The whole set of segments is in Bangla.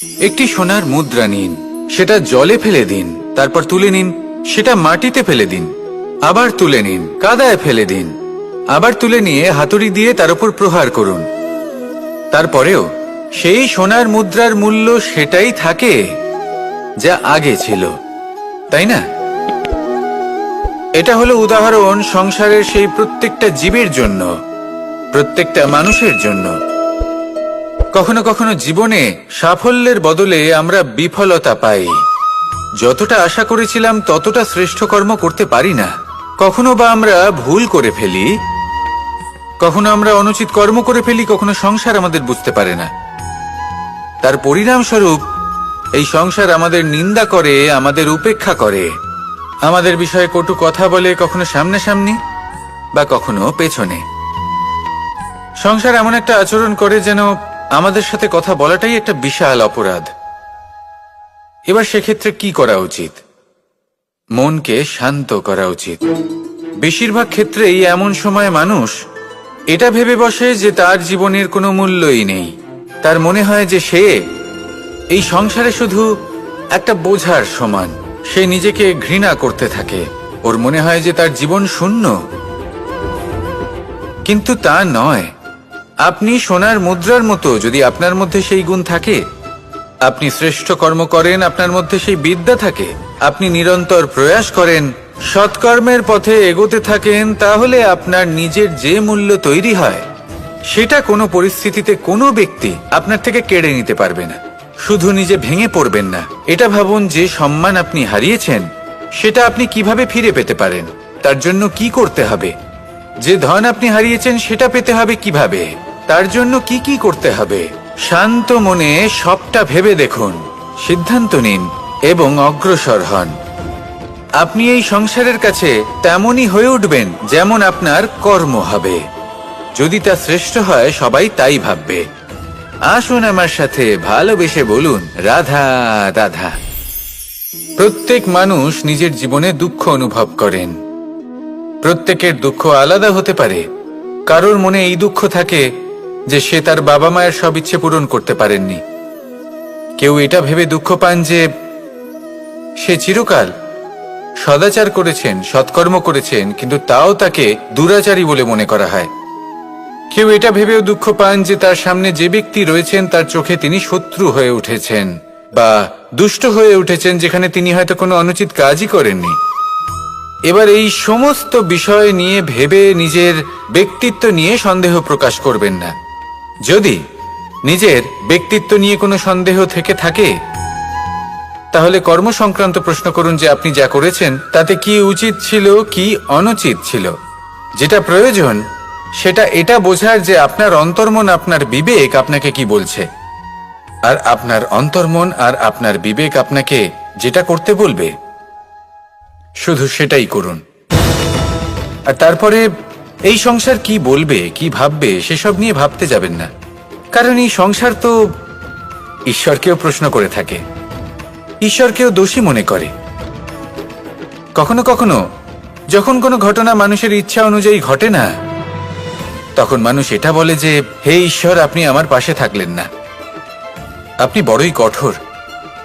একটি সোনার মুদ্রা নিন, সেটা জলে ফেলে দিন, তারপর তুলে নিন, সেটা মাটিতে ফেলে দিন, আবার তুলে নিন, কাদায় ফেলে দিন, আবার তুলে নিয়ে হাতুড়ি দিয়ে তার উপর প্রহার করুন। তারপরেও সেই সোনার মুদ্রার মূল্য সেটাই থাকে যা আগে ছিল, তাই না? এটা হলো উদাহরণ সংসারের সেই প্রত্যেকটা জীবের জন্য, প্রত্যেকটা মানুষের জন্য। কখনো কখনো জীবনে সাফল্যের বদলে আমরা বিফলতা পাই। যতটা আশা করেছিলাম ততটা শ্রেষ্ঠ কর্ম করতে পারি না। কখনো বা আমরা ভুল করে ফেলি, কখনো আমরা অনুচিত কর্ম করে ফেলি, কখনো সংসার আমাদের বুঝতে পারে না। তার পরিণামস্বরূপ এই সংসার আমাদের নিন্দা করে, আমাদের উপেক্ষা করে, আমাদের বিষয়ে কটু কথা বলে, কখনো সামনাসামনি বা কখনো পেছনে। সংসার এমন একটা আচরণ করে যেন আমাদের সাথে কথা বলাটাই একটা বিশাল অপরাধ। এবার সেক্ষেত্রে কি করা উচিত? মনকে শান্ত করা উচিত। বেশিরভাগ ক্ষেত্রেই এমন সময় মানুষ এটা ভেবে বসে যে তার জীবনের কোনো মূল্যই নেই। তার মনে হয় যে সে এই সংসারে শুধু একটা বোঝার সমান। সে নিজেকে ঘৃণা করতে থাকে। ওর মনে হয় যে তার জীবন শূন্য। কিন্তু তা নয়। আপনি সোনার মুদ্রার মতো। যদি আপনার মধ্যে সেই গুণ থাকে, আপনি শ্রেষ্ঠ কর্ম করেন, আপনার মধ্যে সেই বিদ্যা থাকে, আপনি নিরন্তর প্রয়াস করেন, সৎকর্মের পথে এগোতে থাকেন, তাহলে আপনার নিজের যে মূল্য তৈরি হয় সেটা কোনো পরিস্থিতিতে কোনো ব্যক্তি আপনার থেকে কেড়ে নিতে পারবে না। শুধু নিজে ভেঙে পড়বেন না। এটা ভাবুন, যে সম্মান আপনি হারিয়েছেন সেটা আপনি কিভাবে ফিরে পেতে পারেন, তার জন্য কি করতে হবে। যে ধন আপনি হারিয়েছেন সেটা পেতে হবে কিভাবে, তার জন্য কি কি করতে হবে। শান্ত মনে সবটা ভেবে দেখুন, সিদ্ধান্ত নিন এবং অগ্রসর হন। আপনি এই সংসারের কাছে তেমনই হয়ে উঠবেন যেমন আপনার কর্ম হবে। যদি তা শ্রেষ্ঠ হয়, সবাই তাই ভাববে। আসুন আমার সাথে ভালোবেসে বলুন, রাধা রাধা। প্রত্যেক মানুষ নিজের জীবনে দুঃখ অনুভব করেন। প্রত্যেকের দুঃখ আলাদা হতে পারে। কারোর মনে এই দুঃখ থাকে যে সে তার বাবা মায়ের সব ইচ্ছে পূরণ করতে পারেননি। কেউ এটা ভেবে দুঃখ পান যে সে চিরকাল সদাচার করেছেন, সৎকর্ম করেছেন, কিন্তু তাও তাকে দুরাচারী বলে মনে করা হয়। কেউ এটা ভেবেও দুঃখ পান যে তার সামনে যে ব্যক্তি রয়েছেন তার চোখে তিনি শত্রু হয়ে উঠেছেন বা দুষ্ট হয়ে উঠেছেন, যেখানে তিনি হয়তো কোনো অনুচিত কাজই করেননি। এবার এই সমস্ত বিষয় নিয়ে ভেবে নিজের ব্যক্তিত্ব নিয়ে সন্দেহ প্রকাশ করবেন না। যদি নিজের ব্যক্তিত্ব নিয়ে কোনো সন্দেহ থেকে থাকে, তাহলে কর্ম সংক্রান্ত প্রশ্ন করুন যে আপনি যা করেছেন তাতে কি উচিত ছিল, কি অনুচিত ছিল। যেটা প্রয়োজন সেটা এটা বোঝার যে আপনার অন্তর্মন, আপনার বিবেক আপনাকে কি বলছে, আর আপনার অন্তর্মন আর আপনার বিবেক আপনাকে যেটা করতে বলবে শুধু সেটাই করুন। আর তারপরে এই সংসার কি বলবে, কি ভাববে সেসব নিয়ে ভাবতে যাবেন না। কারণ এই সংসার তো ঈশ্বরকেও প্রশ্ন করে থাকে, ঈশ্বরকেও দোষী মনে করে। কখনো কখনো যখন কোনো ঘটনা মানুষের ইচ্ছা অনুযায়ী ঘটে না, তখন মানুষ এটা বলে যে হে ঈশ্বর, আপনি আমার পাশে থাকলেন না, আপনি বড়ই কঠোর,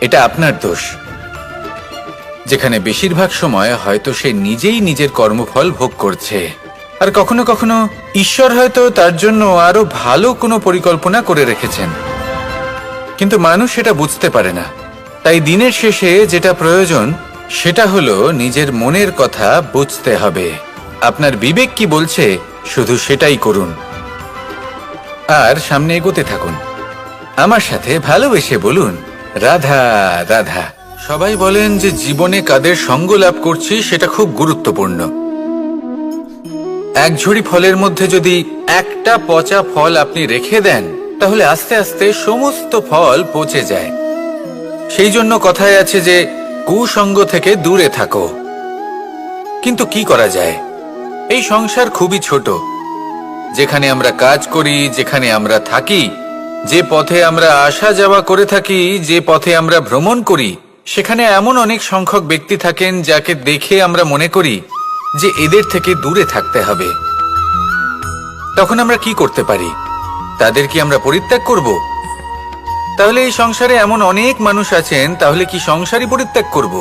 এটা আপনার দোষ। যেখানে বেশিরভাগ সময় হয়তো সে নিজেই নিজের কর্মফল ভোগ করছে। আর কখনো কখনো ঈশ্বর হয়তো তার জন্য আরো ভালো কোনো পরিকল্পনা করে রেখেছেন, কিন্তু মানুষ সেটা বুঝতে পারে না। তাই দিনের শেষে যেটা প্রয়োজন সেটা হলো নিজের মনের কথা বুঝতে হবে। আপনার বিবেক কি বলছে শুধু সেটাই করুন আর সামনে এগোতে থাকুন। আমার সাথে ভালোবেসে বলুন, রাধা রাধা। সবাই বলেন যে জীবনে কাদের সঙ্গ লাভ করছি সেটা খুব গুরুত্বপূর্ণ। এক ঝুড়ি ফলের মধ্যে যদি একটা পচা ফল আপনি রেখে দেন, তাহলে আস্তে আস্তে সমস্ত ফল পচে যায়। সেই জন্য কথায় আছে যে কুসঙ্গ থেকে দূরে থাকো। কিন্তু কি করা যায়? এই সংসার খুবই ছোট। যেখানে আমরা কাজ করি, যেখানে আমরা থাকি, যে পথে আমরা আসা যাওয়া করে থাকি, যে পথে আমরা ভ্রমণ করি, সেখানে এমন অনেক সংখ্যক ব্যক্তি থাকেন যাকে দেখে আমরা মনে করি যে এদের থেকে দূরে থাকতে হবে। তখন আমরা কি করতে পারি? তাদের কি আমরা পরিত্যাগ করব? তাহলে এই সংসারে এমন অনেক মানুষ আছেন, তাহলে কি সংসারই পরিত্যাগ করব?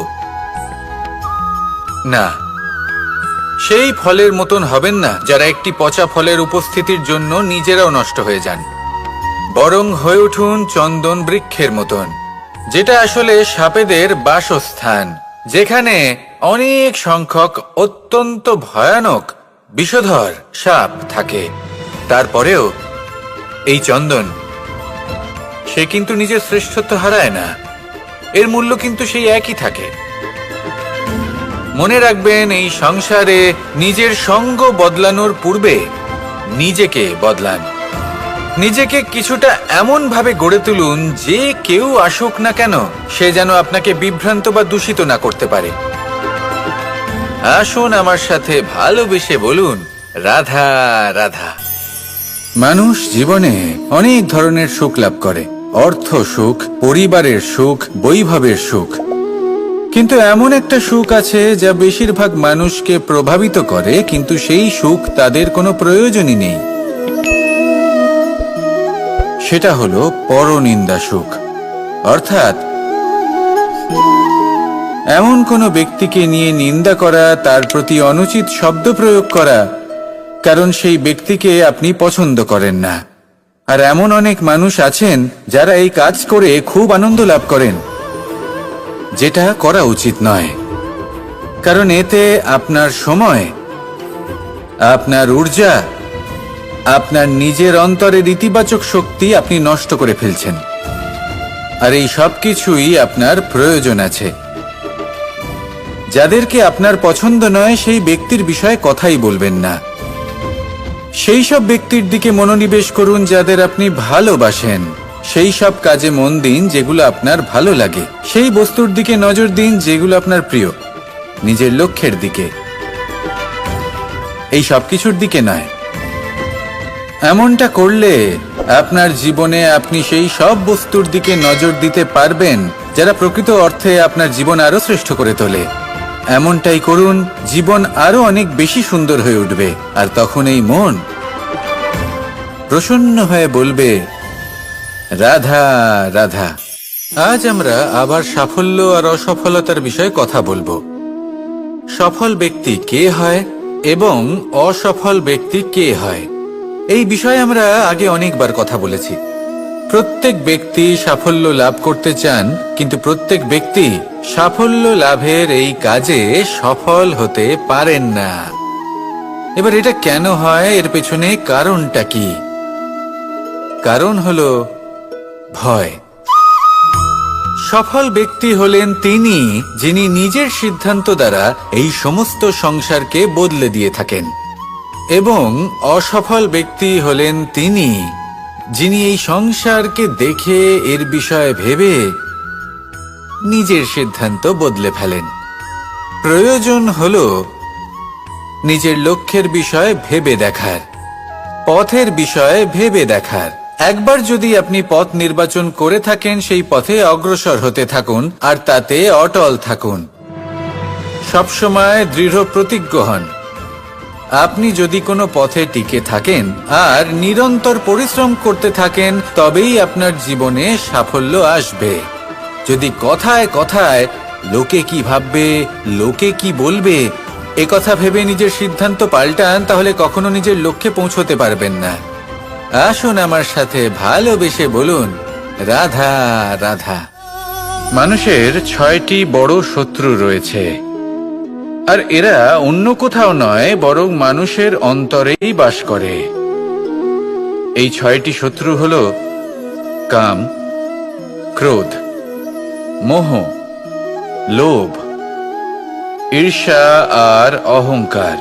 না, সেই ফলের মতন হবেন না যারা একটি পচা ফলের উপস্থিতির জন্য নিজেরাও নষ্ট হয়ে যান। বরং হয়ে উঠুন চন্দন বৃক্ষের মতন, যেটা আসলে সাপেদের বাসস্থান, যেখানে অনেক সংখ্যক অত্যন্ত ভয়ানক বিষধর সাপ থাকে। তারপরেও এই চন্দন, সে কিন্তু নিজের শ্রেষ্ঠত্ব হারায় না, এর মূল্য কিন্তু সেই একই থাকে। মনে রাখবেন, এই সংসারে নিজের সঙ্গ বদলানোর পূর্বে নিজেকে বদলান। নিজেকে কিছুটা এমন ভাবে গড়ে তুলুন যে কেউ আসুক না কেন সে যেন আপনাকে বিভ্রান্ত বা দূষিত না করতে পারে। আসুন আমার সাথে ভালোবেসে বলুন, রাধা রাধা। মানুষ জীবনে অনেক ধরনের সুখ লাভ করে, অর্থ সুখ, পরিবারের সুখ, বৈভবের সুখ। কিন্তু এমন একটা সুখ আছে যা বেশিরভাগ মানুষকে প্রভাবিত করে, কিন্তু সেই সুখ তাদের কোনো প্রয়োজনই নেই। সেটা হলো পরনিন্দা সুখ। অর্থাৎ এমন কোনো ব্যক্তিকে নিয়ে নিন্দা করা, তার প্রতি অনুচিত শব্দ প্রয়োগ করা, কারণ সেই ব্যক্তিকে আপনি পছন্দ করেন না। আর এমন অনেক মানুষ আছেন যারা এই কাজ করে খুব আনন্দ লাভ করেন, যেটা করা উচিত নয়। কারণ এতে আপনার সময়, আপনার ঊর্জা, আপনার নিজের অন্তরের ইতিবাচক শক্তি আপনি নষ্ট করে ফেলছেন। আর এই সব কিছুই আপনার প্রয়োজন আছে। যাদেরকে আপনার পছন্দ নয় সেই ব্যক্তির বিষয়ে কথাই বলবেন না। সেই সব ব্যক্তির দিকে মনোনিবেশ করুন যাদের আপনি ভালোবাসেন। সেই সব কাজে মন দিন যেগুলো আপনার ভালো লাগে। সেই বস্তুর দিকে নজর দিন যেগুলো আপনার প্রিয়, নিজের লক্ষ্যের দিকে, এই সব কিছুর দিকে নয়। এমনটা করলে আপনার জীবনে আপনি সেই সব বস্তুর দিকে নজর দিতে পারবেন যারা প্রকৃত অর্থে আপনার জীবন আরো শ্রেষ্ঠ করে তোলে। এমনটাই করুন, জীবন আরো অনেক বেশি সুন্দর হয়ে উঠবে। আর তখন এই মন প্রসন্ন হয়ে বলবে, রাধা রাধা। আজ আমরা আবার সাফল্য আর অসফলতার বিষয়ে কথা বলবো। সফল ব্যক্তি কে হয় এবং অসফল ব্যক্তি কে হয়, এই বিষয়ে আমরা আগে অনেকবার কথা বলেছি। প্রত্যেক ব্যক্তি সাফল্য লাভ করতে চান, কিন্তু প্রত্যেক ব্যক্তি সাফল্য লাভের এই কাজে সফল হতে পারেন না। এবার এটা কেন হয়, এর পেছনে কারণটা কি? কারণ হলো ভয়। সফল ব্যক্তি হলেন তিনি যিনি নিজের সিদ্ধান্ত দ্বারা এই সমস্ত সংসারকে বদলে দিয়ে থাকেন, এবং অসফল ব্যক্তি হলেন তিনি যিনি এই সংসারকে দেখে এর বিষয়ে ভেবে নিজের সিদ্ধান্ত বদলে ফেলেন। প্রয়োজন হলো নিজের লক্ষ্যের বিষয়ে ভেবে দেখার, পথের বিষয়ে ভেবে দেখার। একবার যদি আপনি পথ নির্বাচন করে থাকেন, সেই পথে অগ্রসর হতে থাকুন আর তাতে অটল থাকুন। সবসময় দৃঢ় প্রতিজ্ঞ হন। আপনি যদি কোনো পথে টিকে থাকেন আর নিরন্তর পরিশ্রম করতে থাকেন, তবেই আপনার জীবনে সাফল্য আসবে। যদি কথায় কথায় লোকে কি ভাববে, লোকে কি বলবে, একথা ভেবে নিজের সিদ্ধান্ত পাল্টান, তাহলে কখনো নিজের লক্ষ্যে পৌঁছতে পারবেন না। আসুন আমার সাথে ভালোবেসে বলুন, রাধা রাধা। মানুষের 6টি বড় শত্রু রয়েছে, আর এরা অন্য কোথাও নয়, বরং মানুষের অন্তরেই বাস করে। এই 6টি শত্রু হল কাম, ক্রোধ, মোহ, লোভ, ঈর্ষা আর অহংকার।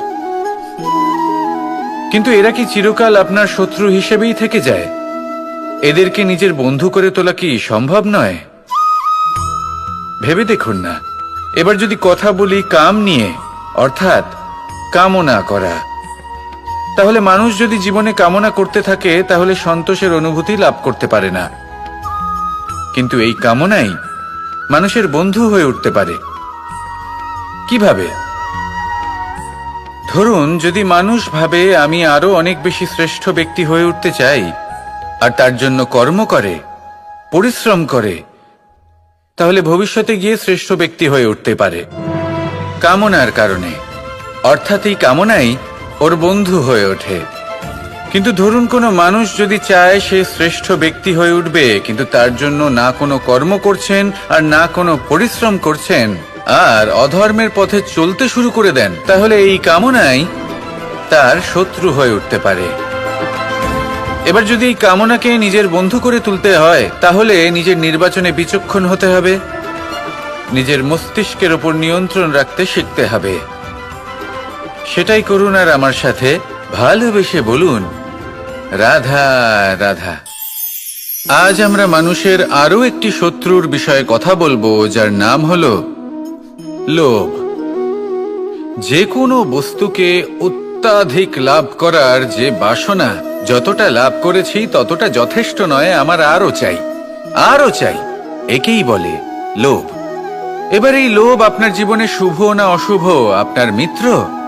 কিন্তু এরা কি চিরকাল আপনার শত্রু হিসেবেই থেকে যায়? এদেরকে নিজের বন্ধু করে তোলা কি সম্ভব নয়? ভেবে দেখুন না। এবার যদি কথা বলি কাম নিয়ে, অর্থাৎ কামনা করা, তাহলে মানুষ যদি জীবনে কামনা করতে থাকে তাহলে সন্তোষের অনুভূতি লাভ করতে পারে না। কিন্তু এই কামনাই মানুষের বন্ধু হয়ে উঠতে পারে। কিভাবে? ধরুন, যদি মানুষ ভাবে আমি আরো অনেক বেশি শ্রেষ্ঠ ব্যক্তি হয়ে উঠতে চাই, আর তার জন্য কর্ম করে, পরিশ্রম করে, তাহলে ভবিষ্যতে গিয়ে শ্রেষ্ঠ ব্যক্তি হয়ে উঠতে পারে। কামনার কারণে, অর্থাৎ এই কামনাই ওর বন্ধু হয়ে ওঠে। কিন্তু ধরুন কোনো মানুষ যদি চায় সে শ্রেষ্ঠ ব্যক্তি হয়ে উঠবে, কিন্তু তার জন্য না কোনো কর্ম করছেন আর না কোনো পরিশ্রম করছেন, আর অধর্মের পথে চলতে শুরু করে দেন, তাহলে এই কামনাই তার শত্রু হয়ে উঠতে পারে। এবার যদি এই কামনাকে নিজের বন্ধু করে তুলতে হয়, তাহলে নিজের নির্বাচনে বিচক্ষণ হতে হবে, নিজের মস্তিষ্কের ওপর নিয়ন্ত্রণ রাখতে শিখতে হবে। সেটাই করুন আর আমার সাথে ভালোবেসে বলুন, রাধা রাধা। আজ আমরা মানুষের আরো একটি শত্রুর বিষয়ে কথা বলবো, যার নাম হলো লোভ। যে কোনো বস্তুকে অত্যাধিক লাভ করার যে বাসনা, যতটা লাভ করেছি ততটা যথেষ্ট নয়, আমার আরো চাই, আরো চাই, একেই বলে লোভ। এবার এই লোভ আপনার জীবনে শুভ না অশুভ, আপনার মিত্র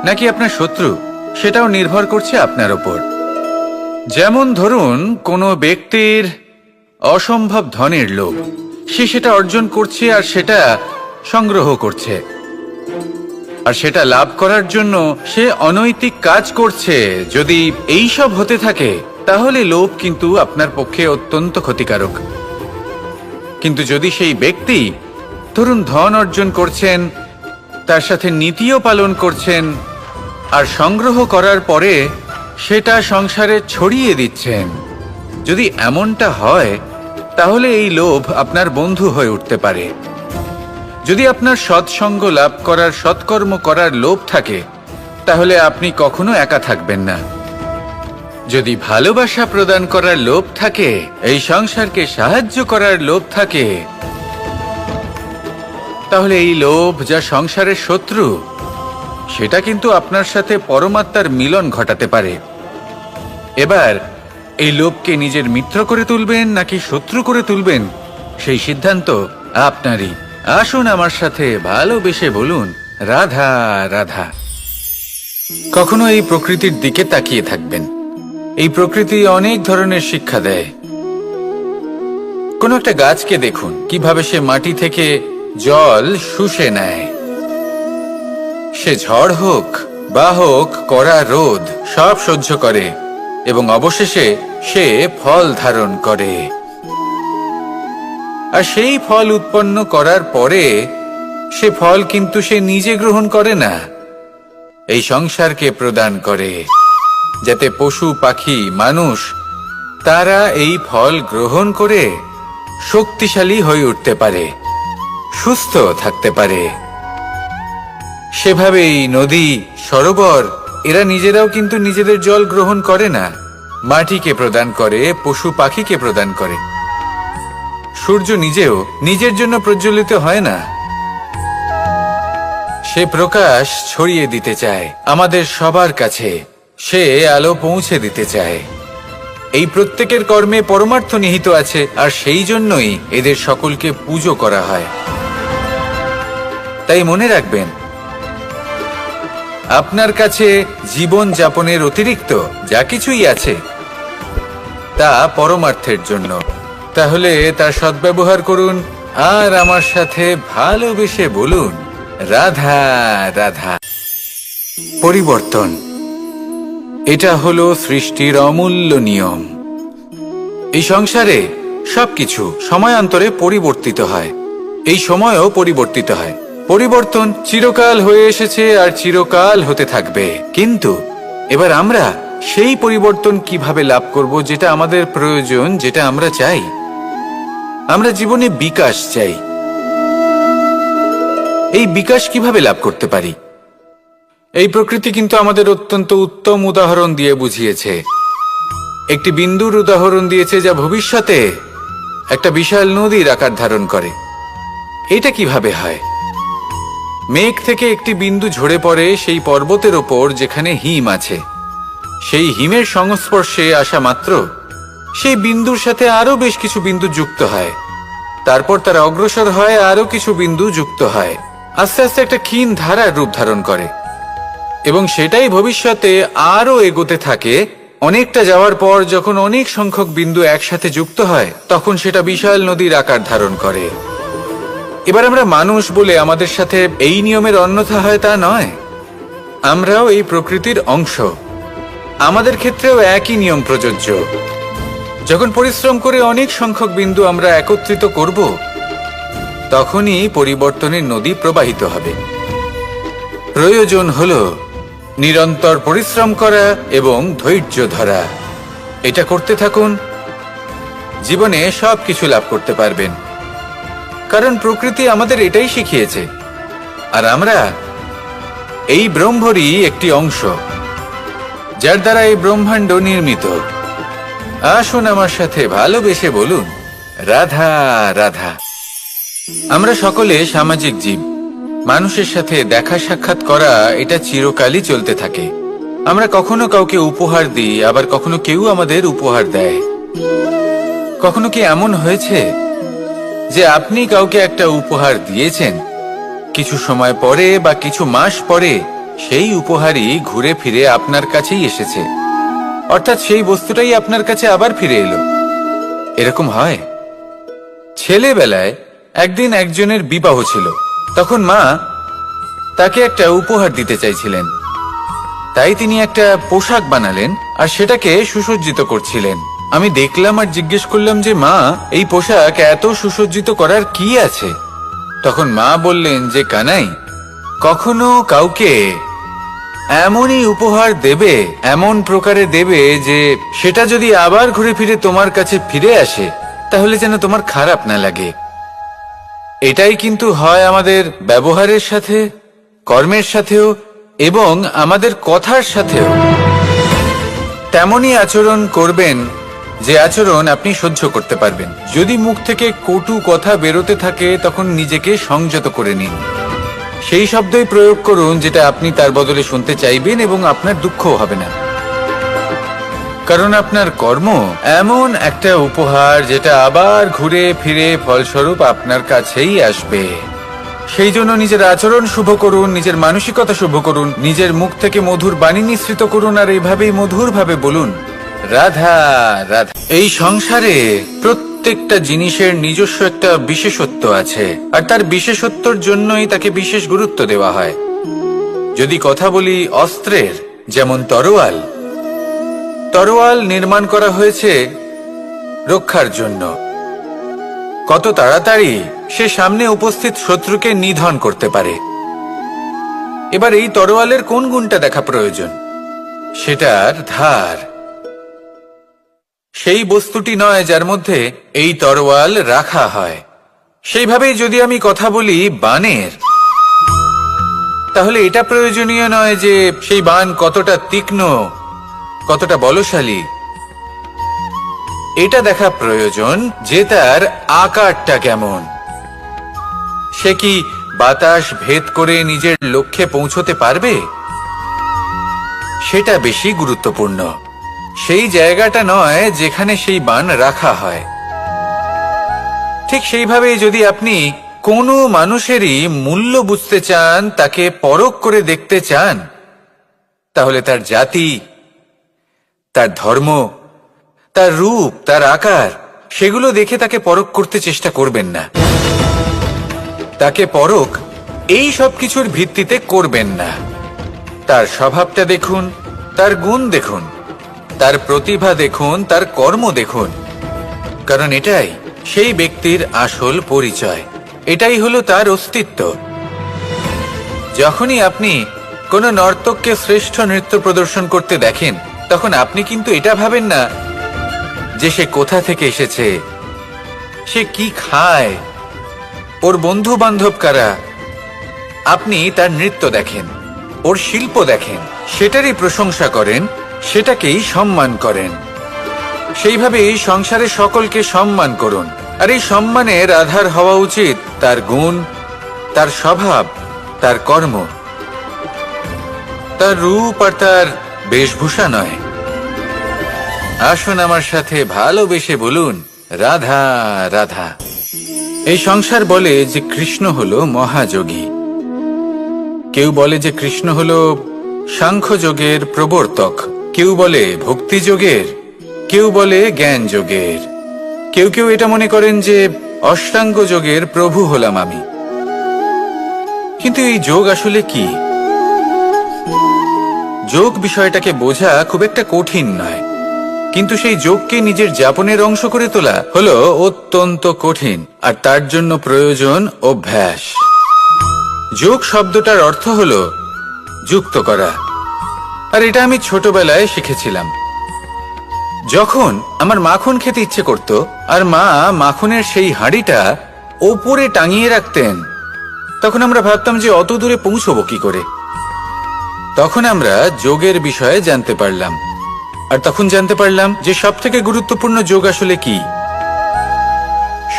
নাকি আপনার শত্রু, সেটাও নির্ভর করছে আপনার ওপর। যেমন ধরুন কোনো ব্যক্তির অসম্ভব ধনের লোভ, সে সেটা অর্জন করছে আর সেটা সংগ্রহ করছে, আর সেটা লাভ করার জন্য সে অনৈতিক কাজ করছে। যদি এই সব হতে থাকে, তাহলে লোভ কিন্তু আপনার পক্ষে অত্যন্ত ক্ষতিকারক। কিন্তু যদি সেই ব্যক্তি ধরুন ধন অর্জন করছেন, তার সাথে নীতিও পালন করছেন, আর সংগ্রহ করার পরে সেটা সংসারে ছড়িয়ে দিচ্ছেন, যদি এমনটা হয়, তাহলে এই লোভ আপনার বন্ধু হয়ে উঠতে পারে। যদি আপনার সৎসঙ্গ লাভ করার, সৎকর্ম করার লোভ থাকে, তাহলে আপনি কখনো একা থাকবেন না। যদি ভালোবাসা প্রদান করার লোভ থাকে, এই সংসারকে সাহায্য করার লোভ থাকে, তাহলে এই লোভ যা সংসারের শত্রু, সেটা কিন্তু আপনার সাথে পরমাত্মার মিলন ঘটাতে পারে। এবার এই লোভকে নিজের মিত্র করে তুলবেন নাকি শত্রু করে তুলবেন, সেই সিদ্ধান্ত আপনারই। আসুন আমার সাথে ভালোবেসে বলুন, রাধা রাধা। কখনো এই প্রকৃতির দিকে তাকিয়ে থাকবেন। এই প্রকৃতি অনেক ধরনের শিক্ষা দেয়। কোন একটা গাছকে দেখুন, কিভাবে সে মাটি থেকে জল শুষে নেয়। সে ঝড় হোক বা হোক কড়া রোদ, সব সহ্য করে এবং অবশেষে সে ফল ধারণ করে। আর সেই ফল উৎপন্ন করার পরে সে ফল কিন্তু সে নিজে গ্রহণ করে না, এই সংসারকে প্রদান করে, যাতে পশু পাখি মানুষ তারা এই ফল গ্রহণ করে শক্তিশালী হয়ে উঠতে পারে, সুস্থ থাকতে পারে। সেভাবেই নদী, সরোবর এরা নিজেরাও কিন্তু নিজেদের জল গ্রহণ করে না, মাটিকে প্রদান করে, পশু পাখিকে প্রদান করে। সূর্য নিজেও নিজের জন্য প্রজ্বলিত হয় না, সে প্রকাশ ছড়িয়ে দিতে চায় আমাদের সবার কাছে, সে আলো পৌঁছে দিতে চায়। এই প্রত্যেকের কর্মে পরমার্থ নিহিত আছে, আর সেই জন্যই এদের সকলকে পুজো করা হয়। তাই মনে রাখবেন, আপনার কাছে জীবন যাপনের অতিরিক্ত যা কিছুই আছে, তা পরমার্থের জন্য। তাহলে তার সদ্ব্যবহার করুন আর আমার সাথে ভালোবেসে বলুন, রাধা রাধা। পরিবর্তন, এটা হলো সৃষ্টির অমূল্য নিয়ম। এই সংসারে সবকিছু সময়ান্তরে পরিবর্তিত হয়, এই সময়ও পরিবর্তিত হয়। পরিবর্তন চিরকাল হয়ে এসেছে আর চিরকাল হতে থাকবে। কিন্তু এবার আমরা সেই পরিবর্তন কিভাবে লাভ করব, যেটা আমাদের প্রয়োজন, যেটা আমরা চাই। আমরা জীবনে বিকাশ চাই। এই বিকাশ কিভাবে লাভ করতে পারি? এই প্রকৃতি কিন্তু আমাদের অত্যন্ত উত্তম উদাহরণ দিয়ে বুঝিয়েছে। একটি বিন্দুর উদাহরণ দিয়েছে, যা ভবিষ্যতে একটা বিশাল নদীর আকার ধারণ করে। এটা কিভাবে হয়? মেঘ থেকে একটি বিন্দু ঝরে পড়ে সেই পর্বতের ওপর যেখানে হিম আছে। সেই হিমের সংস্পর্শে আসা মাত্র সেই বিন্দুর সাথে আরো বেশ কিছু বিন্দু যুক্ত হয়, তারপর তারা অগ্রসর হয়, আরো কিছু বিন্দু যুক্ত হয়, আস্তে আস্তে একটা ক্ষীণ ধারার রূপ ধারণ করে, এবং সেটাই ভবিষ্যতে আরো এগোতে থাকে অনেকটা যাওয়ার পর যখন অনেক সংখ্যক বিন্দু একসাথে যুক্ত হয় তখন সেটা বিশাল নদীর আকার ধারণ করে। এবার আমরা মানুষ বলে আমাদের সাথে এই নিয়মের অন্যথা হয় তা নয়। আমরাও এই প্রকৃতির অংশ, আমাদের ক্ষেত্রেও একই নিয়ম প্রযোজ্য। যখন পরিশ্রম করে অনেক সংখ্যক বিন্দু আমরা একত্রিত করব, তখনই পরিবর্তনের নদী প্রবাহিত হবে। প্রয়োজন হলো নিরন্তর পরিশ্রম করা এবং ধৈর্য ধরা। এটা করতে থাকুন, জীবনে সবকিছু লাভ করতে পারবেন। কারণ প্রকৃতি আমাদের এটাই শিখিয়েছে, আর আমরা এই ব্রহ্মরই একটি অংশ, যার দ্বারা এই ব্রহ্মাণ্ড নির্মিত। আসুন আমার সাথে ভালোবেসে বলুন, রাধা রাধা। আমরা সকলে সামাজিক জীব। মানুষের সাথে দেখা সাক্ষাৎ করা এটা চিরকালই চলতে থাকে। আমরা কখনো কাউকে উপহার দিই, আবার কখনো কেউ আমাদের উপহার দেয়। কখনো কি এমন হয়েছে যে আপনি কাউকে একটা উপহার দিয়েছেন, কিছু সময় পরে বা কিছু মাস পরে সেই উপহারই ঘুরে ফিরে আপনার কাছেই এসেছে, অর্থাৎ সেই বস্তুটাই আপনার কাছে আবার ফিরে এলো? এরকম হয়। ছেলেবেলায় একদিন একজনের বিবাহ ছিল, তখন মা তাকে একটা উপহার দিতে চাইছিলেন। তাই তিনি একটা পোশাক বানালেন আর সেটাকে সুসজ্জিত করছিলেন। আমি দেখলাম আর জিজ্ঞেস করলাম যে মা, এই পোশাক এত সুসজ্জিত করার কি আছে? তখন মা বললেন যে কানাই, কখনো কাউকে এমনই উপহার দেবে, এমন প্রকারে দেবে যে সেটা যদি আবার ঘুরে ফিরে তোমার কাছে ফিরে আসে তাহলে যেন তোমার খারাপ না লাগে। এটাই কিন্তু হয় আমাদের ব্যবহারের সাথে, কর্মের সাথেও এবং আমাদের কথার সাথেও। তেমনই আচরণ করবেন যে আচরণ আপনি সহ্য করতে পারবেন। যদি মুখ থেকে কটু কথা বেরোতে থাকে তখন নিজেকে সংযত করে নিন। সেই শব্দই প্রয়োগ করুন যেটা আপনি তার বদলে শুনতে চাইবেন এবং আপনার দুঃখও হবে না। কারণ আপনার কর্ম এমন একটা উপহার যেটা আবার ঘুরে ফিরে ফলস্বরূপ আপনার কাছেই আসবে। সেই জন্য নিজের আচরণ শুভ করুন, নিজের মানসিকতা শুভ করুন, নিজের মুখ থেকে মধুর বাণী নিঃসৃত করুন, আর এইভাবেই মধুরভাবে বলুন, রাধা রাধা। এই সংসারে প্রত্যেকটা জিনিসের নিজস্ব একটা বিশেষত্ব আছে, আর তার বিশেষত্বর জন্যই তাকে বিশেষ গুরুত্ব দেওয়া হয়। যদি কথা বলি অস্ত্রের, যেমন তরোয়াল। তরোয়াল নির্মাণ করা হয়েছে রক্ষার জন্য। কত তাড়াতাড়ি সে সামনে উপস্থিত শত্রুকে নিধন করতে পারে। এবার এই তরোয়ালের কোন গুণটা দেখা প্রয়োজন? সেটার ধার। সেই বস্তুটি নয় যার মধ্যে এই তরোয়াল রাখা হয়। সেইভাবেই যদি আমি কথা বলি বাণের, তাহলে এটা প্রয়োজনীয় নয় যে সেই বাণ কতটা তীক্ষ্ণ, কতটা বলশালী। এটা দেখা প্রয়োজন যে তার আকারটা কেমন। সে কি বাতাস ভেদ করে নিজের লক্ষ্যে পৌঁছতে পারবে? সেটা বেশি গুরুত্বপূর্ণ। সেই জায়গাটা নয় যেখানে সেই বাণ রাখা হয়। ঠিক সেইভাবে যদি আপনি কোনো মানুষেরই মূল্য বুঝতে চান, তাকে পরখ করে দেখতে চান, তাহলে তার জাতি, তার ধর্ম, তার রূপ, তার আকার, সেগুলো দেখে তাকে পরখ করতে চেষ্টা করবেন না। তাকে পরখ এই সব কিছুর ভিত্তিতে করবেন না। তার স্বভাবটা দেখুন, তার গুণ দেখুন, তার প্রতিভা দেখুন, তার কর্ম দেখুন। কারণ এটাই সেই ব্যক্তির আসল পরিচয়, এটাই হলো তার অস্তিত্ব। যখনই আপনি কোনো নর্তককে শ্রেষ্ঠ নৃত্য প্রদর্শন করতে দেখেন, তখন আপনি কিন্তু এটা ভাবেন না যে সে কোথা থেকে এসেছে, সে কি খায়, ওর বন্ধু বান্ধব কারা। আপনি তার নৃত্য দেখেন, ওর শিল্প দেখেন, সেটারই প্রশংসা করেন, সেটাকেই সম্মান করেন। সেইভাবে এই সংসারে সকলকে সম্মান করুন। আর এই সম্মানের আধার হওয়া উচিত তার গুণ, তার স্বভাব, তার কর্ম, তার রূপ আর তার বেশভূষা নয়। আসুন আমার সাথে ভালোবেসে বলুন, রাধা রাধা। এই সংসার বলে যে কৃষ্ণ হলো মহাযোগী। কেউ বলে যে কৃষ্ণ হলো সাংখ্যযোগের প্রবর্তক, কেউ বলে ভক্তি যোগের, কেউ বলে জ্ঞান যোগের, কেউ কেউ এটা মনে করেন যে অষ্টাঙ্গ যোগের প্রভু হলাম আমি। কিন্তু এই যোগ আসলে কি? যোগ বিষয়টাকে বোঝা খুব একটা কঠিন নয়, কিন্তু সেই যোগকে নিজের যাপনের অংশ করে তোলা হলো অত্যন্ত কঠিন, আর তার জন্য প্রয়োজন অভ্যাস। যোগ শব্দটার অর্থ হলো যুক্ত করা, আর এটা আমি ছোটবেলায় শিখেছিলাম। যখন আমার মাখন খেতে ইচ্ছে করত আর মা মাখনের সেই হাঁড়িটা ওপরে টাঙিয়ে রাখতেন, তখন আমরা ভাবতাম যে অত দূরে পৌঁছবো কি করে। তখন আমরা যোগের বিষয়ে জানতে পারলাম, আর তখন জানতে পারলাম যে সবথেকে গুরুত্বপূর্ণ যোগ আসলে কি?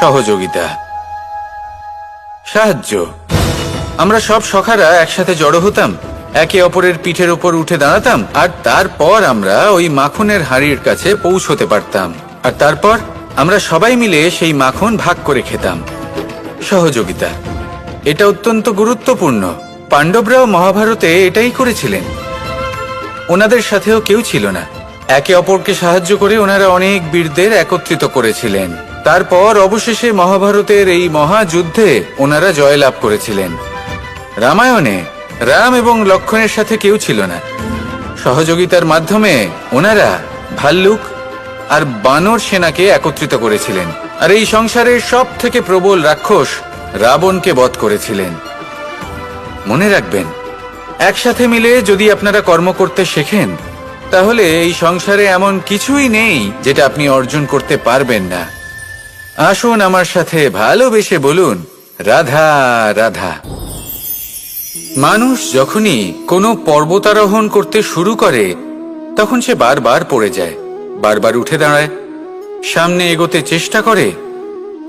সহযোগিতা, সাহায্য। আমরা সব সখারা একসাথে জড়ো হতাম, একে অপরের পিঠের উপর উঠে দাঁড়াতাম, আর তারপর আমরা ওই মাখনের হাঁড়ির কাছে পৌঁছতে পারতাম, আর তারপর আমরা সবাই মিলে সেই মাখন ভাগ করে খেতাম। সহযোগিতা, এটা অত্যন্ত গুরুত্বপূর্ণ। পাণ্ডবরাও মহাভারতে এটাই করেছিলেন। ওনাদের সাথেও কেউ ছিল না, একে অপরকে সাহায্য করে ওনারা অনেক বীরদের একত্রিত করেছিলেন। তারপর অবশেষে মহাভারতের এই মহাযুদ্ধে ওনারা জয়লাভ করেছিলেন। রামায়ণে রাম এবং লক্ষ্মণের সাথে কেউ ছিল না। সহযোগিতার মাধ্যমে ওনারা ভাল্লুক আর বানর সেনাকে একত্রিত করেছিলেন, আর এই সংসারের সব থেকে প্রবল রাক্ষস রাবণকে বধ করেছিলেন। মনে রাখবেন, একসাথে মিলে যদি আপনারা কর্ম করতে শেখেন, তাহলে এই সংসারে এমন কিছুই নেই যেটা আপনি অর্জন করতে পারবেন না। আসুন আমার সাথে ভালোবেসে বলুন, রাধা রাধা। মানুষ যখনই কোনো পর্বতারোহণ করতে শুরু করে, তখন সে বারবার পড়ে যায়, বারবার উঠে দাঁড়ায়, সামনে এগোতে চেষ্টা করে।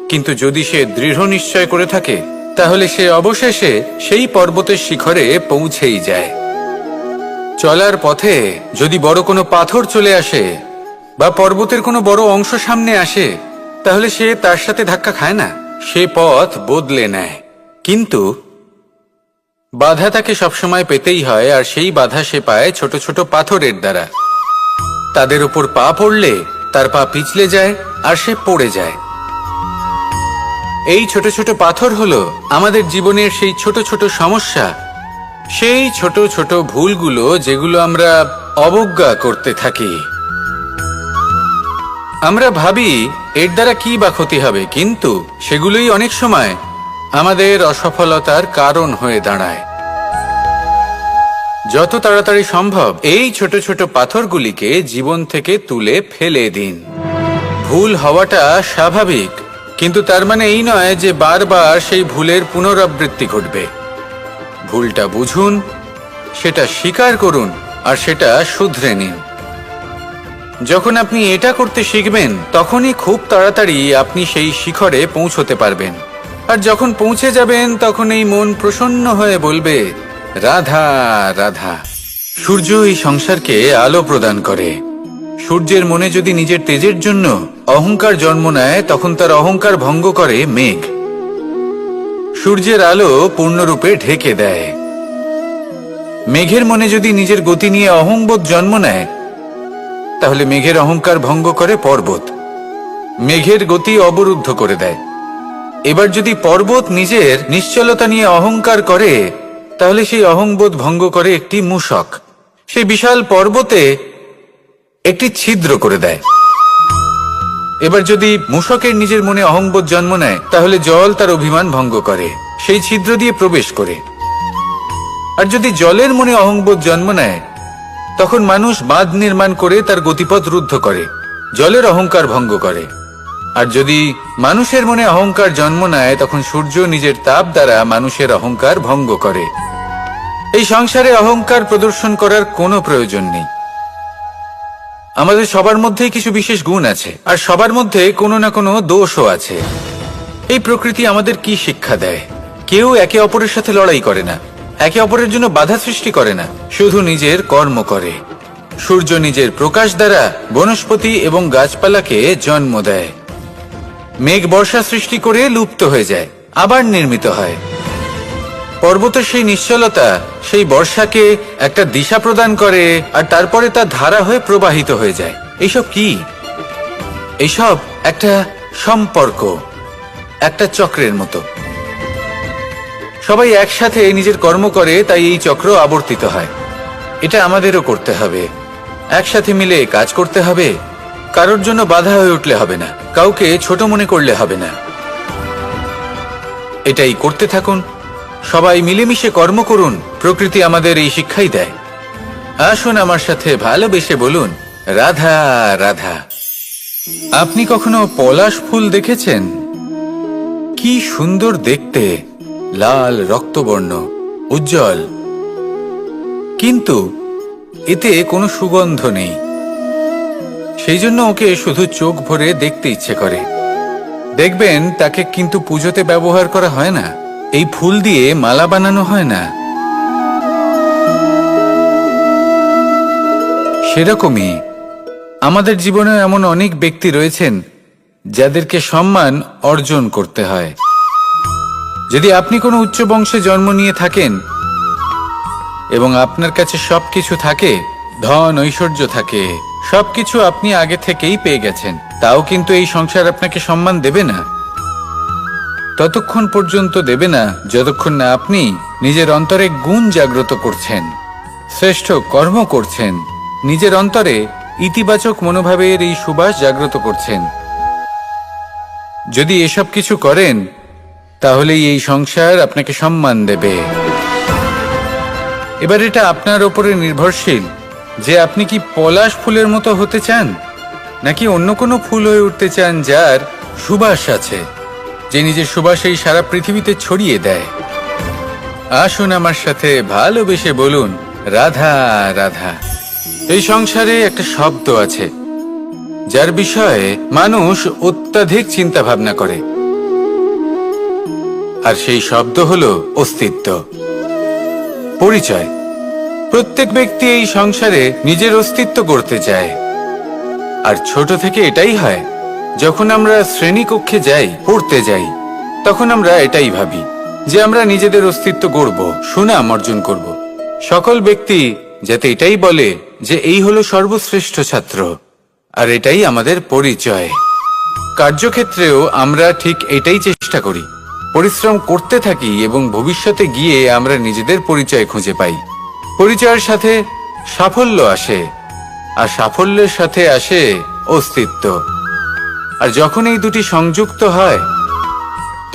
কিন্তু যদি সে দৃঢ় নিশ্চয় করে থাকে, তাহলে সে অবশেষে সেই পর্বতের শিখরে পৌঁছেই যায়। চলার পথে যদি বড় কোনো পাথর চলে আসে বা পর্বতের কোনো বড় অংশ সামনে আসে, তাহলে সে তার সাথে ধাক্কা খায় না, সে পথ বদলে নেয়। কিন্তু বাধা তাকে সবসময় পেতেই হয়, আর সেই বাধা সে পায় ছোট ছোট পাথরের দ্বারা। তাদের উপর পা পড়লে তার পা পিছলে যায় আর সে পড়ে যায়। এই ছোট ছোট পাথর হলো আমাদের জীবনের সেই ছোট ছোট সমস্যা, সেই ছোট ছোট ভুলগুলো যেগুলো আমরা অবজ্ঞা করতে থাকি। আমরা ভাবি এর দ্বারা কি বা ক্ষতি হবে, কিন্তু সেগুলোই অনেক সময় আমাদের অসফলতার কারণ হয়ে দাঁড়ায়। যত তাড়াতাড়ি সম্ভব এই ছোট ছোট পাথরগুলিকে জীবন থেকে তুলে ফেলে দিন। ভুল হওয়াটা স্বাভাবিক, কিন্তু তার মানে এই নয় যে বারবার সেই ভুলের পুনরাবৃত্তি ঘটবে। ভুলটা বুঝুন, সেটা স্বীকার করুন, আর সেটা শুধরে নিন। যখন আপনি এটা করতে শিখবেন, তখনই খুব তাড়াতাড়ি আপনি সেই শিখরে পৌঁছতে পারবেন। আর যখন পৌঁছে যাবেন, তখন এই মন প্রসন্ন হয়ে বলবে, রাধা রাধা। সূর্য এই সংসারকে আলো প্রদান করে। সূর্যের মনে যদি নিজের তেজের জন্য অহংকার জন্ম নেয়, তখন তার অহংকার ভঙ্গ করে মেঘ। সূর্যের আলো পূর্ণরূপে ঢেকে দেয়। মেঘের মনে যদি নিজের গতি নিয়ে অহংবোধ জন্ম নেয়, তাহলে মেঘের অহংকার ভঙ্গ করে পর্বত। মেঘের গতি অবরুদ্ধ করে দেয়। এবার যদি পর্বত নিজের নিশ্চলতা নিয়ে অহংকার করে, তাহলে সেই অহংবোধ ভঙ্গ করে একটি মূষক। সেই বিশাল পর্বতে একটি ছিদ্র করে দেয়। এবার যদি মূষকের নিজের মনে অহংবোধ জন্ম নেয়, তাহলে জল তার অভিমান ভঙ্গ করে, সেই ছিদ্র দিয়ে প্রবেশ করে। আর যদি জলের মনে অহংবোধ জন্ম নেয়, তখন মানুষ বাঁধ নির্মাণ করে তার গতিপথ রুদ্ধ করে, জলের অহংকার ভঙ্গ করে। আর যদি মানুষের মনে অহংকার জন্ম নেয়, তখন সূর্য নিজের তাপ দ্বারা মানুষের অহংকার ভঙ্গ করে। এই সংসারে অহংকার প্রদর্শন করার কোনো প্রয়োজন নেই। আমাদের সবার মধ্যেই কিছু বিশেষ গুণ আছে, আর সবার মধ্যে কোনো না কোনো দোষও আছে। এই প্রকৃতি আমাদের কি শিক্ষা দেয়? কেউ একে অপরের সাথে লড়াই করে না, একে অপরের জন্য বাধা সৃষ্টি করে না, শুধু নিজের কর্ম করে। সূর্য নিজের প্রকাশ দ্বারা বনস্পতি এবং গাছপালাকে জন্ম দেয়। মেঘ বর্ষা সৃষ্টি করে লুপ্ত হয়ে যায়, আবার নির্মিত হয়। পর্বতের সেই নিশ্চলতা সেই বর্ষাকে একটা দিশা প্রদান করে, আর তারপরে তা ধারা হয়ে প্রবাহিত হয়ে যায়। এইসব কি? এইসব একটা সম্পর্ক, একটা চক্রের মতো। সবাই একসাথে নিজের কর্ম করে, তাই এই চক্র আবর্তিত হয়। এটা আমাদেরও করতে হবে, একসাথে মিলে কাজ করতে হবে। কারোর জন্য বাধা হয়ে উঠলে হবে না, কাউকে ছোট মনে করলে হবে না। এটাই করতে থাকুন, সবাই মিলেমিশে কর্ম করুন। প্রকৃতি আমাদের এই শিক্ষাই দেয়। আসুন আমার সাথে ভালোবেসে বলুন, রাধা রাধা। আপনি কখনো পলাশ ফুল দেখেছেন? কি সুন্দর দেখতে, লাল রক্তবর্ণ, উজ্জ্বল, কিন্তু এতে কোনো সুগন্ধ নেই। সেই জন্য ওকে শুধু চোখ ভরে দেখতে ইচ্ছে করে। দেখবেন তাকে কিন্তু পুজোতে ব্যবহার করা হয় না, এই ফুল দিয়ে মালা বানানো হয় না। সেরকমই আমাদের জীবনে এমন অনেক ব্যক্তি রয়েছেন যাদেরকে সম্মান অর্জন করতে হয়। যদি আপনি কোনো উচ্চ বংশে জন্ম নিয়ে থাকেন এবং আপনার কাছে সবকিছু থাকে, ধন ঐশ্বর্য থাকে, সবকিছু আপনি আগে থেকেই পেয়ে গেছেন, তাও কিন্তু এই সংসার আপনাকে সম্মান দেবে না। ততক্ষণ পর্যন্ত দেবে না যতক্ষণ না আপনি নিজের অন্তরে গুণ জাগ্রত করছেন, শ্রেষ্ঠ কর্ম করছেন, নিজের অন্তরে ইতিবাচক মনোভাবের এই সুবাস জাগ্রত করছেন। যদি এসব কিছু করেন তাহলেই এই সংসার আপনাকে সম্মান দেবে। এবার এটা আপনার উপরে নির্ভরশীল যে আপনি কি পলাশ ফুলের মতো হতে চান, নাকি অন্য কোনো ফুল হয়ে উঠতে চান যার সুবাস আছে, যে নিজের সুবাস এই সারা পৃথিবীতে ছড়িয়ে দেয়। আসুন আমার সাথে ভালোবেসে বলুন, রাধা রাধা। এই সংসারে একটা শব্দ আছে যার বিষয়ে মানুষ অত্যাধিক চিন্তা ভাবনা করে, আর সেই শব্দ হলো অস্তিত্ব, পরিচয়। প্রত্যেক ব্যক্তি এই সংসারে নিজের অস্তিত্ব করতে চায়, আর ছোট থেকে এটাই হয়। যখন আমরা শ্রেণীকক্ষে যাই, পড়তে যাই, তখন আমরা এটাই ভাবি যে আমরা নিজেদের অস্তিত্ব গড়ব, সুনাম অর্জন করব। সকল ব্যক্তি যাতে এটাই বলে যে এই হলো সর্বশ্রেষ্ঠ ছাত্র, আর এটাই আমাদের পরিচয়। কার্যক্ষেত্রেও আমরা ঠিক এটাই চেষ্টা করি, পরিশ্রম করতে থাকি এবং ভবিষ্যতে গিয়ে আমরা নিজেদের পরিচয় খুঁজে পাই। পরিচয়ের সাথে সাফল্য আসে, আর সাফল্যের সাথে আসে অস্তিত্ব। আর যখন এই দুটি সংযুক্ত হয়,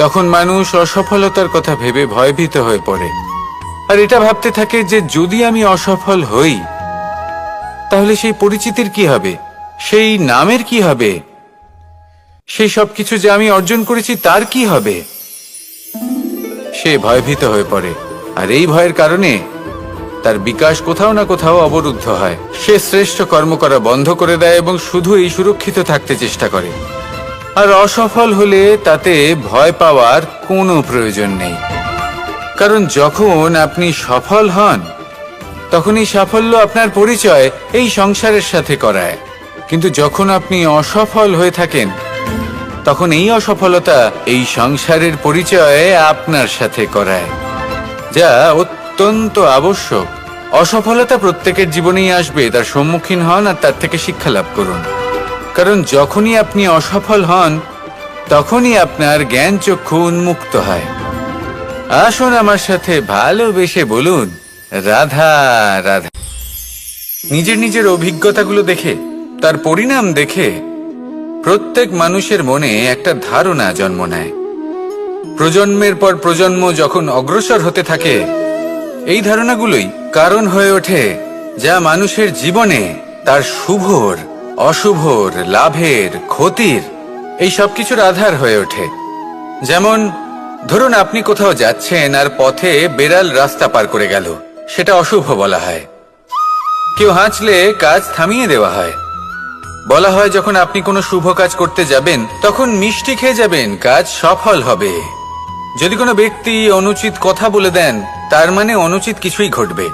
তখন মানুষ অসফলতার কথা ভেবে ভয়ভীত হয়ে পড়ে, আর এটা ভাবতে থাকে যে যদি আমি অসফল হই তাহলে সেই পরিচিতির কি হবে, সেই নামের কি হবে, সেই সবকিছু যে আমি অর্জন করেছি তার কি হবে। সে ভয়ভীত হয়ে পড়ে, আর এই ভয়ের কারণে তার বিকাশ কোথাও না কোথাও অবরুদ্ধ হয়। সে শ্রেষ্ঠ কর্ম করা বন্ধ করে দেয় এবং শুধু এই সুরক্ষিত থাকতে চেষ্টা করে। আর অসফল হলে তাতে ভয় পাওয়ার কোনো প্রয়োজন নেই, কারণ যখন আপনি সফল হন তখন এই সাফল্য আপনার পরিচয় এই সংসারের সাথে করায়। কিন্তু যখন আপনি অসফল হয়ে থাকেন তখন এই অসফলতা এই সংসারের পরিচয় আপনার সাথে করায়, যা অত্যন্ত আবশ্যক। অসফলতা প্রত্যেকের জীবনেই আসবে, তার সম্মুখীন হন আর তার থেকে শিক্ষা লাভ করুন। কারণ যখনই আপনি অসফল হন তখনই আপনার জ্ঞান চক্ষু উন্মুক্ত হয়। আসুন আমার সাথে ভালোবেসে বলুন, রাধা রাধা। নিজের নিজের অভিজ্ঞতাগুলো দেখে, তার পরিণাম দেখে প্রত্যেক মানুষের মনে একটা ধারণা জন্ম নেয়। প্রজন্মের পর প্রজন্ম যখন অগ্রসর হতে থাকে, এই ধারণাগুলোই কারণ হয়ে ওঠে যা মানুষের জীবনে তার শুভর, অশুভর, লাভের, ক্ষতির এই সবকিছুর আধার হয়ে ওঠে। যেমন ধরুন আপনি কোথাও যাচ্ছেন আর পথে বেড়াল রাস্তা পার করে গেল, সেটা অশুভ বলা হয়। কেউ হাঁচলে কাজ থামিয়ে দেওয়া হয়। বলা হয় যখন আপনি কোনো শুভ কাজ করতে যাবেন তখন মিষ্টি খেয়ে যাবেন, কাজ সফল হবে। যদি কোনো ব্যক্তি অনুচিত কথা বলে দেন তার মানে অনুচিত কিছুই ঘটবে,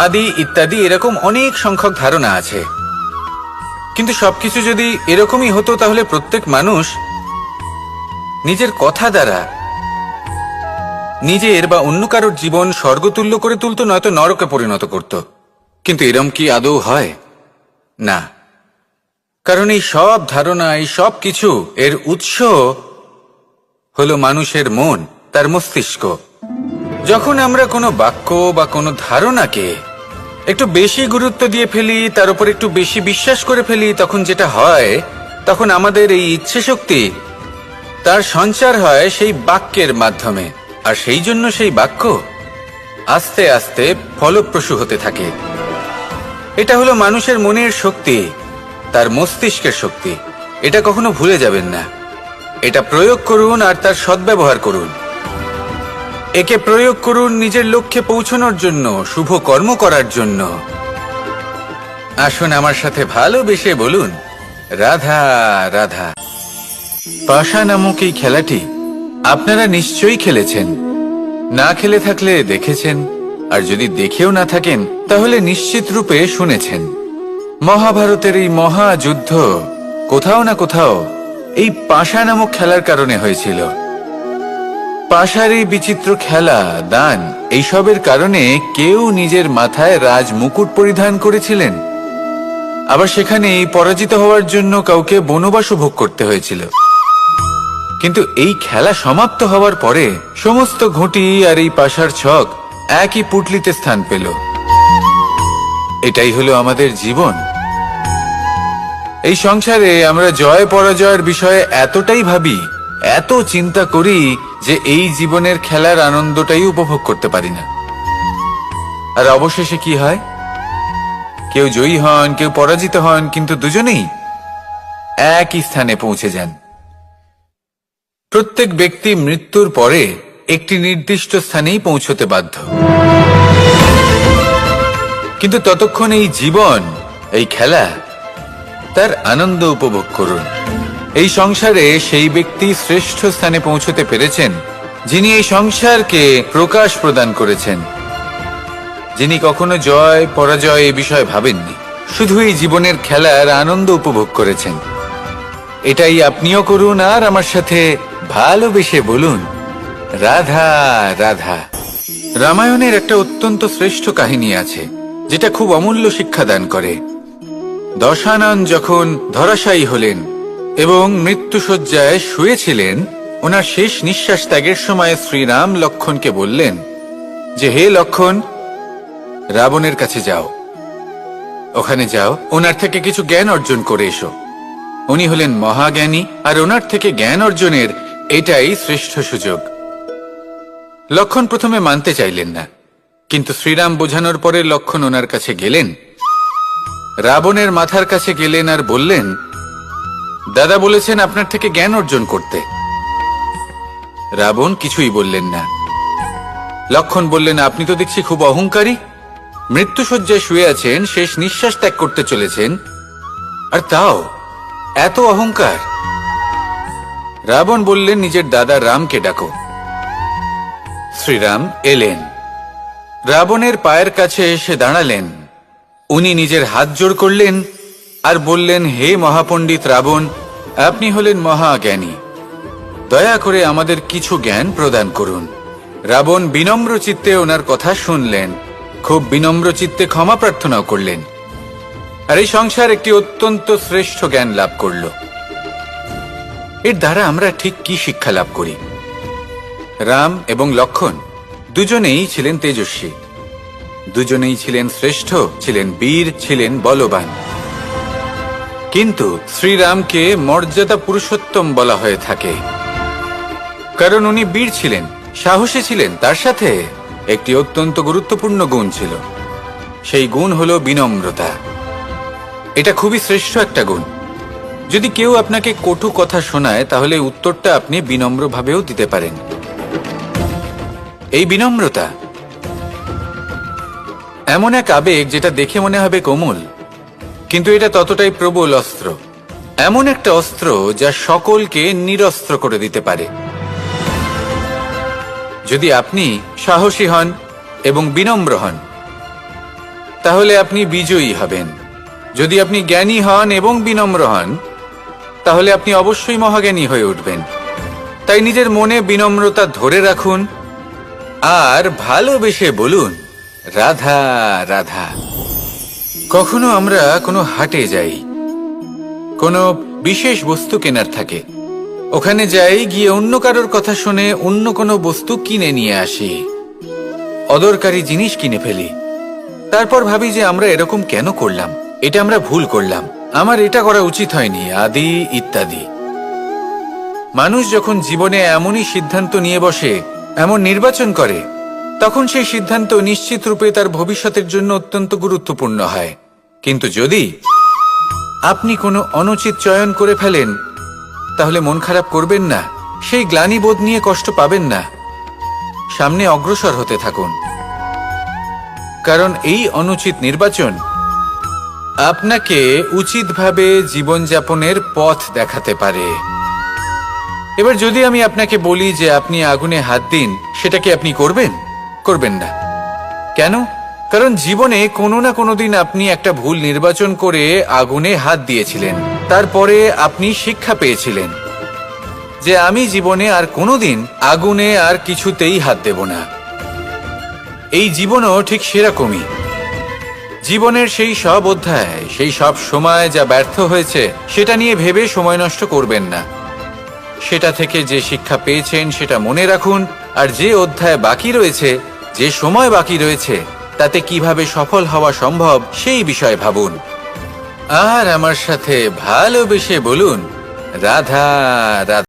আদি ইত্যাদি এরকম অনেক সংখ্যক ধারণা আছে। কিন্তু সবকিছু যদি এরকমই হতো তাহলে প্রত্যেক মানুষ নিজের কথা দ্বারা নিজের বা অন্য কারোর জীবন স্বর্গতুল্য করে তুলতো, নয়তো নরকে পরিণত করত। কিন্তু এরম কি আদৌ হয়? না। কারণ এই সব ধারণা, এই সব কিছু এর উৎস হলো মানুষের মন, তার মস্তিষ্ক। যখন আমরা কোনো বাক্য বা কোনো ধারণাকে একটু বেশি গুরুত্ব দিয়ে ফেলি, তার উপর একটু বেশি বিশ্বাস করে ফেলি, তখন যেটা হয়, তখন আমাদের এই ইচ্ছে শক্তি তার সঞ্চার হয় সেই বাক্যের মাধ্যমে। আর সেই জন্য সেই বাক্য আস্তে আস্তে ফলপ্রসূ হতে থাকে। এটা হলো মানুষের মনের শক্তি, তার মস্তিষ্কের শক্তি। এটা কখনো ভুলে যাবেন না। এটা প্রয়োগ করুন আর তার সদ্ব্যবহার করুন। একে প্রয়োগ করুন নিজের লক্ষ্যে পৌঁছানোর জন্য, শুভ কর্ম করার জন্য। আসুন আমার সাথে ভালোবেসে বলুন, রাধা রাধা। পাশা নামক এই খেলাটি আপনারা নিশ্চয়ই খেলেছেন। না খেলে থাকলে দেখেছেন, আর যদি দেখেও না থাকেন তাহলে নিশ্চিত রূপে শুনেছেন। মহাভারতের এই মহাযুদ্ধ কোথাও না কোথাও এই পাশা নামক খেলার কারণে হয়েছিল। পাশার এই বিচিত্র খেলা, দান, এইসবের কারণে কেউ নিজের মাথায় রাজ মুকুট পরিধান করেছিলেন, আবার সেখানে পরাজিত হওয়ার জন্য কাউকে বনবাসও ভোগ করতে হয়েছিল। কিন্তু এই খেলা সমাপ্ত হওয়ার পরে সমস্ত ঘুঁটি আর এই পাশার ছক একই পুটলিতে স্থান পেল। এটাই হলো আমাদের জীবন। এই সংসারে আমরা জয় পরাজয়ের বিষয়ে এতটাই ভাবি, এত চিন্তা করি যে এই জীবনের খেলার আনন্দটাই উপভোগ করতে পারি না। আর অবশেষে কি হয়? কেউ জয়ী হন, কেউ পরাজিত হন, কিন্তু দুজনেই একই স্থানে পৌঁছে যান। প্রত্যেক ব্যক্তি মৃত্যুর পরে একটি নির্দিষ্ট স্থানেই পৌঁছতে বাধ্য। কিন্তু ততক্ষণ এই জীবন, এই খেলা, তার আনন্দ উপভোগ করুন। এই সংসারে সেই ব্যক্তি শ্রেষ্ঠ স্থানে পৌঁছতে পেরেছেন যিনি এই সংসারকে প্রকাশ প্রদান করেছেন, যিনি কখনো জয় পরাজয় এ বিষয়ে ভাবেননি, শুধু এই জীবনের খেলার আনন্দ উপভোগ করেছেন। এটাই আপনিও করুন আর আমার সাথে ভালোবেসে বলুন, রাধা রাধা। রামায়ণের একটা অত্যন্ত শ্রেষ্ঠ কাহিনী আছে যেটা খুব অমূল্য শিক্ষা দান করে। দশানন যখন ধরাশায়ী হলেন এবং মৃত্যুশয্যায় শুয়েছিলেন, ওনার শেষ নিঃশ্বাস ত্যাগের সময় শ্রীরাম লক্ষ্মণকে বললেন যে, হে লক্ষ্মণ, রাবণের কাছে যাও, ওখানে যাও, ওনার থেকে কিছু জ্ঞান অর্জন করে এসো। উনি হলেন মহাজ্ঞানী, আর ওনার থেকে জ্ঞান অর্জনের এটাই শ্রেষ্ঠ সুযোগ। লক্ষ্মণ প্রথমে মানতে চাইলেন না, কিন্তু শ্রীরাম বোঝানোর পরে লক্ষ্মণ ওনার কাছে গেলেন, রাবণের মাথার কাছে গেলেন আর বললেন, দাদা বলেছেন আপনার থেকে জ্ঞান অর্জন করতে। রাবণ কিছুই বললেন না। লক্ষ্মণ বললেন, আপনি তো দেখছি খুব অহংকারী, মৃত্যুশয্যায় শুয়ে আছেন, শেষ নিঃশ্বাস ত্যাগ করতে চলেছেন, আর তাও এত অহংকার। রাবণ বললেন, নিজের দাদা রামকে ডাকো। শ্রীরাম এলেন, রাবণের পায়ের কাছে এসে দাঁড়ালেন। উনি নিজের হাত জোড় করলেন আর বললেন, হে মহাপণ্ডিত রাবণ, আপনি হলেন মহাজ্ঞানী, দয়া করে আমাদের কিছু জ্ঞান প্রদান করুন। রাবণ বিনম্র চিত্তে ওনার কথা শুনলেন, খুব বিনম্র চিত্তে ক্ষমা প্রার্থনাও করলেন, আর এই সংসার একটি অত্যন্ত শ্রেষ্ঠ জ্ঞান লাভ করল। এর দ্বারা আমরা ঠিক কি শিক্ষা লাভ করি? রাম এবং লক্ষ্মণ দুজনেই ছিলেন তেজস্বী, দুজনেই ছিলেন শ্রেষ্ঠ, ছিলেন বীর, ছিলেন বলবান। কিন্তু শ্রীরামকে মর্যাদা পুরুষোত্তম বলা হয়ে থাকে, কারণ উনি বীর ছিলেন, সাহসী ছিলেন, তার সাথে একটি অত্যন্ত গুরুত্বপূর্ণ গুণ ছিল। সেই গুণ হলো বিনম্রতা। এটা খুবই শ্রেষ্ঠ একটা গুণ। যদি কেউ আপনাকে কটু কথা শোনায়, তাহলে উত্তরটা আপনি বিনম্রভাবেও দিতে পারেন। এই বিনম্রতা এমন এক আবেগ যেটা দেখে মনে হবে কোমল, কিন্তু এটা ততটাই প্রবল অস্ত্র। এমন একটা অস্ত্র যা সকলকে নিরস্ত্র করে দিতে পারে। যদি আপনি সাহসী হন এবং বিনম্র হন, তাহলে আপনি বিজয়ী হবেন। যদি আপনি জ্ঞানী হন এবং বিনম্র হন, তাহলে আপনি অবশ্যই মহাজ্ঞানী হয়ে উঠবেন। তাই নিজের মনে বিনম্রতা ধরে রাখুন আর ভালোবেসে বলুন রাধা রাধা। কখনো আমরা কোনো হাটে যাই, কোনো বিশেষ বস্তু কেনার থাকে, ওখানে যাই, গিয়ে অন্য কারোর কথা শুনে অন্য কোনো বস্তু কিনে নিয়ে আসি, অদরকারি জিনিস কিনে ফেলি। তারপর ভাবি যে আমরা এরকম কেন করলাম, এটা আমরা ভুল করলাম, আমার এটা করা উচিত হয়নি, আদি ইত্যাদি। মানুষ যখন জীবনে এমনই সিদ্ধান্ত নিয়ে বসে, এমন নির্বাচন করে, তখন সেই সিদ্ধান্ত নিশ্চিত রূপে তার ভবিষ্যতের জন্য অত্যন্ত গুরুত্বপূর্ণ হয়। কিন্তু যদি আপনি কোনো অনুচিত চয়ন করে ফেলেন, তাহলে মন খারাপ করবেন না, সেই গ্লানিবোধ নিয়ে কষ্ট পাবেন না, সামনে অগ্রসর হতে থাকুন। কারণ এই অনুচিত নির্বাচন আপনাকে উচিতভাবে জীবনযাপনের পথ দেখাতে পারে। এবার যদি আমি আপনাকে বলি যে আপনি আগুনে হাত দিন, সেটা কি আপনি করবেন? করবেন না। কেন? কারণ জীবনে কোনো না কোনো দিন আপনি একটা ভুল নির্বাচন করে আগুনে হাত দিয়েছিলেন, তারপরে আপনি শিক্ষা পেয়েছিলেন যে আমি জীবনে আর কোনোদিন আগুনে আর কিছুতেই হাত দেব না। এই জীবনও ঠিক সেরকমই। জীবনের সেই সব অধ্যায়, সেই সব সময় যা ব্যর্থ হয়েছে, সেটা নিয়ে ভেবে সময় নষ্ট করবেন না। সেটা থেকে যে শিক্ষা পেয়েছেন সেটা মনে রাখুন, আর যে অধ্যায় বাকি রয়েছে, যে সময় বাকি রয়েছে, তাতে কিভাবে সফল হওয়া সম্ভব সেই বিষয়ে ভাবুন। আর আমার সাথে ভালোবেসে বলুন রাধা রাধা।